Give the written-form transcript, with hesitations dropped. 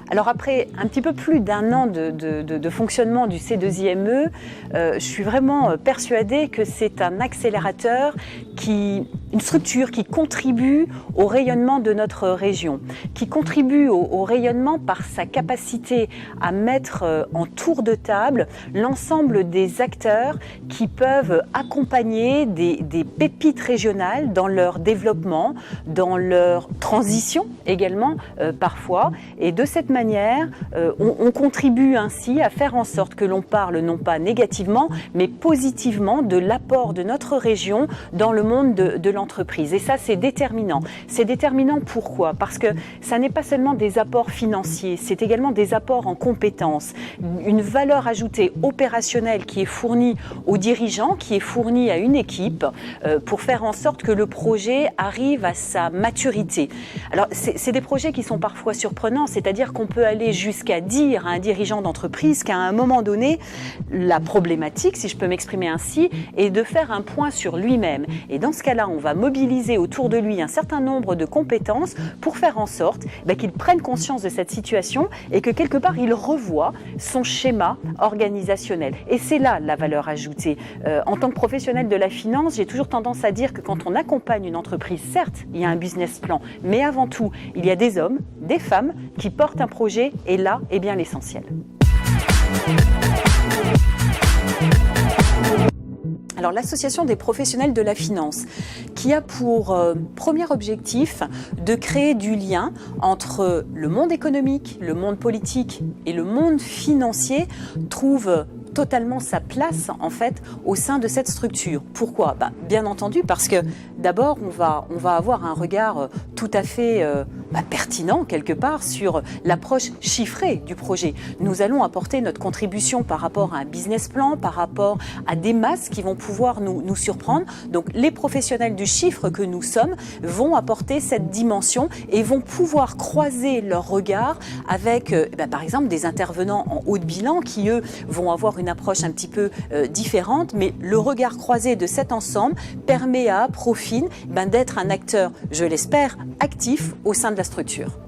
Alors après un petit peu plus d'un an de fonctionnement du C2IME, je suis vraiment persuadée que c'est un accélérateur, une structure qui contribue au rayonnement de notre région, qui contribue au rayonnement par sa capacité à mettre en tour de table l'ensemble des acteurs qui peuvent accompagner des pépites régionales dans leur développement, dans leur transition également parfois. Et de cette manière, on contribue ainsi à faire en sorte que l'on parle non pas négativement, mais positivement de l'apport de notre région dans le monde de l'entreprise. Et ça, c'est déterminant. C'est déterminant pourquoi? Parce que ça n'est pas seulement des apports financiers, c'est également des apports en compétences, une valeur ajoutée opérationnelle qui est fournie aux dirigeants, qui est fournie à une équipe pour faire en sorte que le projet arrive à sa maturité. Alors, c'est des projets qui sont parfois surprenants, c'est-à-dire qu'on peut aller jusqu'à dire à un dirigeant d'entreprise qu'à un moment donné, la problématique, si je peux m'exprimer ainsi, est de faire un point sur lui-même. Et dans ce cas-là, on va mobiliser autour de lui un certain nombre de compétences pour faire en sorte qu'il prenne conscience de cette situation et que quelque part, il revoie son schéma organisationnel. Et c'est là la valeur ajoutée. En tant que professionnel de la finance, j'ai toujours tendance à dire que quand on accompagne une entreprise, certes, il y a un business plan, mais avant tout, il y a des hommes, des femmes qui portent un projet et là est bien l'essentiel. Alors l'association des professionnels de la finance qui a pour premier objectif de créer du lien entre le monde économique, le monde politique et le monde financier trouve totalement sa place en fait au sein de cette structure. Pourquoi? Bien entendu parce que d'abord on va avoir un regard tout à fait pertinent quelque part sur l'approche chiffrée du projet. Nous allons apporter notre contribution par rapport à un business plan, par rapport à des masses qui vont pouvoir nous surprendre. Donc les professionnels du chiffre que nous sommes vont apporter cette dimension et vont pouvoir croiser leur regard avec par exemple des intervenants en haut de bilan qui eux vont avoir une approche un petit peu différente, mais le regard croisé de cet ensemble permet à Profin d'être un acteur, je l'espère, actif au sein de la structure.